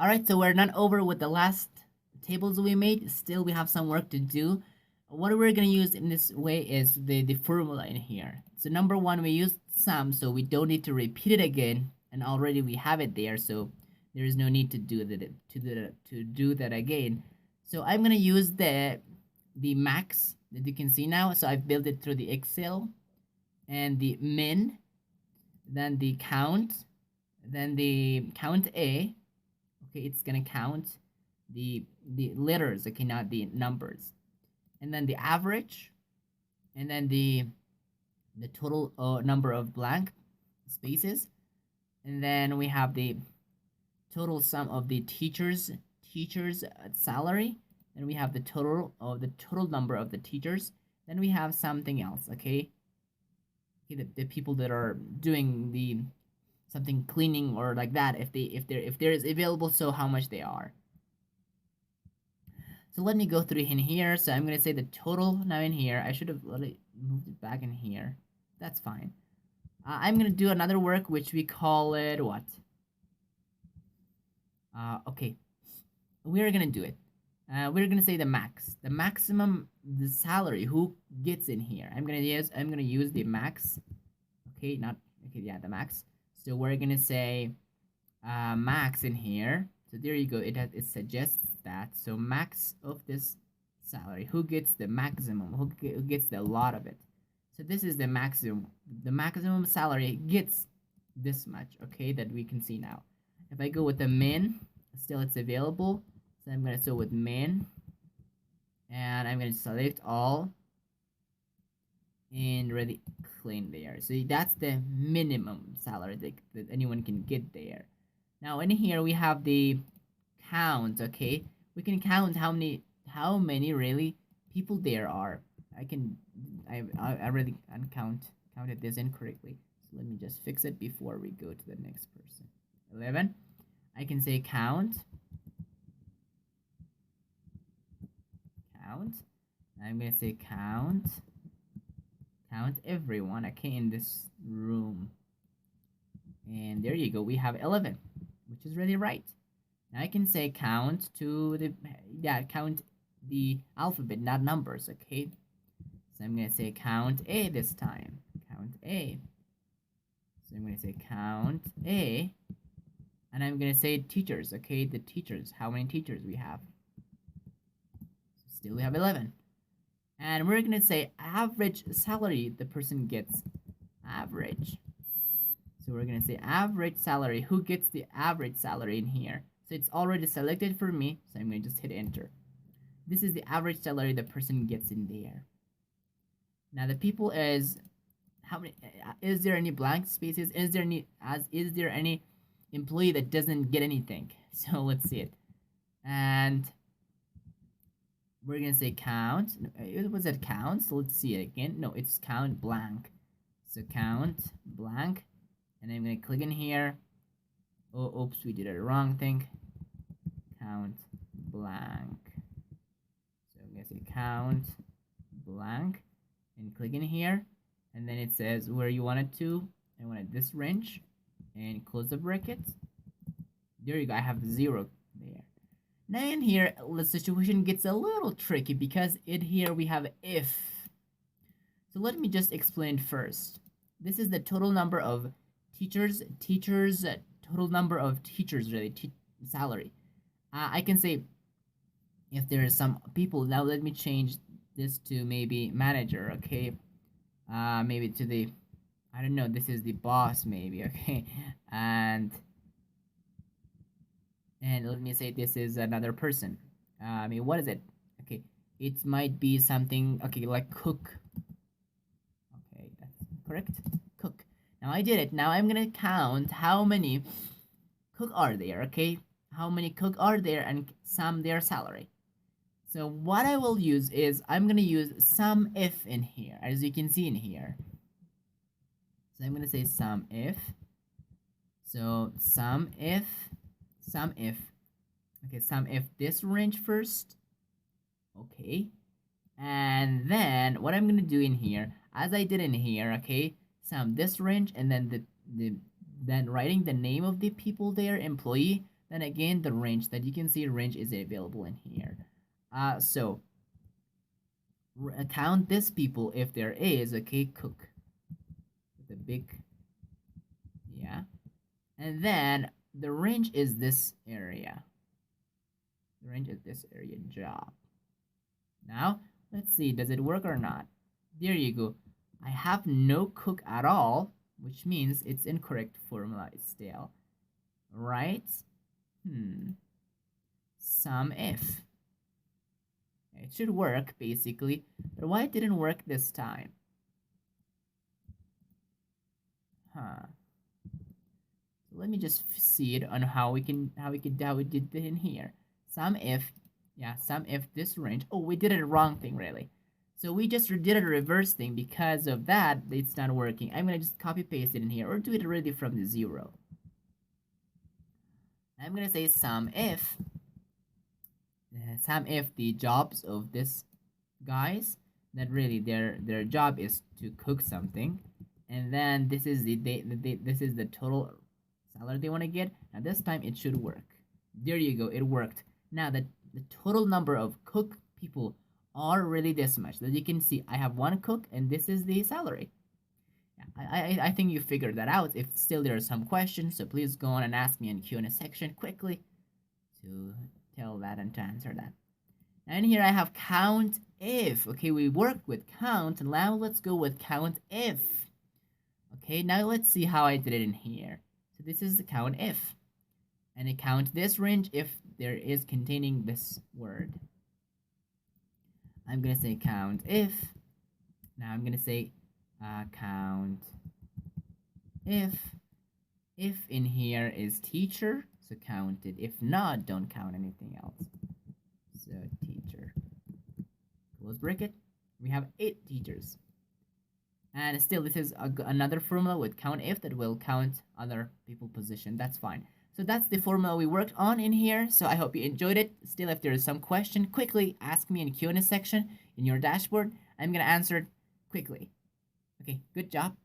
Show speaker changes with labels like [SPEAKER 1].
[SPEAKER 1] All right, so we're not over with the last tables we made. Still, we have some work to do. What we're gonna use in this way is the formula in here. So number one, we use sum, so we don't need to repeat it again, and already we have it there, so there is no need to do that again. So I'm gonna use the max that you can see now. So I've built it through the Excel, and the min, then the count, then the count A. Okay, it's gonna count the letters, okay, not the numbers, and then the average, and then the total number of blank spaces, and then we have the total sum of the teachers salary, and we have the total number of the teachers. Then we have something else, okay, the people that are doing the something cleaning or like that, if there is available, so how much they are. So let me go through in here. So I'm gonna say the total now in here. I should have moved it back in here. That's fine. I'm gonna do another work which we call it what? Okay, we're gonna do it. We're gonna say the max, the maximum, the salary. Who gets in here? I'm gonna use the max. Okay, not okay. Yeah, the max. So we're gonna say max in here. So there you go. It suggests that. So max of this salary. Who gets the maximum? Who gets the lot of it? So this is the maximum. The maximum salary gets this much. Okay, that we can see now. If I go with the min, still it's available. So I'm gonna go with min, and I'm gonna select all, and really clean there. So that's the minimum salary that anyone can get there. Now in here we have the count, okay? We can count how many really people there are. I really counted this incorrectly. So let me just fix it before we go to the next person. 11. I can say count. I'm gonna say count everyone, okay, in this room. And there you go, we have 11, which is really right. Now I can say count the alphabet, not numbers, okay? So I'm gonna say count A this time. Count A. So I'm gonna say count A, and I'm gonna say teachers, okay? The teachers, how many teachers we have? Still we have 11. And we're gonna say average salary the person gets. Average. So we're gonna say average salary. Who gets the average salary in here? So it's already selected for me, so I'm gonna just hit enter. This is the average salary the person gets in there. Now the people is how many? Is there any blank spaces? Is there any employee that doesn't get anything? So let's see it. And we're gonna say count. Was it count? So let's see it again. No, it's count blank. So count blank, and I'm gonna click in here. Oh, oops, we did a wrong thing. Count blank. So I'm gonna say count blank, and click in here, and then it says where you want it to. I wanted this range, and close the bracket. There you go. I have 0 there. Now in here, the situation gets a little tricky because in here we have if. So let me just explain first. This is the total number of teachers, total number of teachers, really, salary. I can say if there are some people, now let me change this to maybe manager, okay? Maybe to the, I don't know, this is the boss maybe, okay? And let me say this is another person. I mean, what is it? Okay, it might be something, okay, like cook. Okay, that's correct. Cook. Now I did it. Now I'm gonna count how many cook are there, okay? How many cook are there and sum their salary. So what I will use is I'm gonna use sum if in here, as you can see in here. So I'm gonna say sum if. So sum if. Okay, sum if this range first. Okay, and then what I'm gonna do in here, as I did in here, okay, sum this range, and then then writing the name of the people there, employee, then again the range that you can see range is available in here. So count this people if there is, okay, cook with a big, yeah, and then the range is this area. The range is this area, job. Now let's see, does it work or not? There you go. I have no cook at all, which means it's incorrect formula is stale, right? Sum if. It should work basically, but why it didn't work this time? So let me just see it on how we did it in here. Sum if, yeah, sum if this range. Oh, we did it wrong thing really. So we just did a reverse thing. Because of that, it's not working. I'm gonna just copy paste it in here or do it already from the 0. I'm gonna say sum if the jobs of this guys, that really their job is to cook something, and then this is this is the total salary they want to get. Now this time it should work. There you go, it worked. Now the total number of cook people are really this much. That you can see I have 1 cook and this is the salary. I think you figured that out. If still there are some questions, so please go on and ask me in Q&A section quickly to tell that and to answer that. And here I have count if. Okay, we worked with count, and now let's go with count if. Okay, now let's see how I did it in here. So this is the count if, and I count this range if there is containing this word. I'm gonna say count if. Now I'm gonna say count if in here is teacher, so count it. If not, don't count anything else. So teacher, close bracket. We have 8 teachers, and still this is another formula with count if that will count other people position. That's fine. So that's the formula we worked on in here. So I hope you enjoyed it. Still, if there is some question, quickly ask me in Q&A section in your dashboard. I'm gonna answer it quickly. Okay, good job.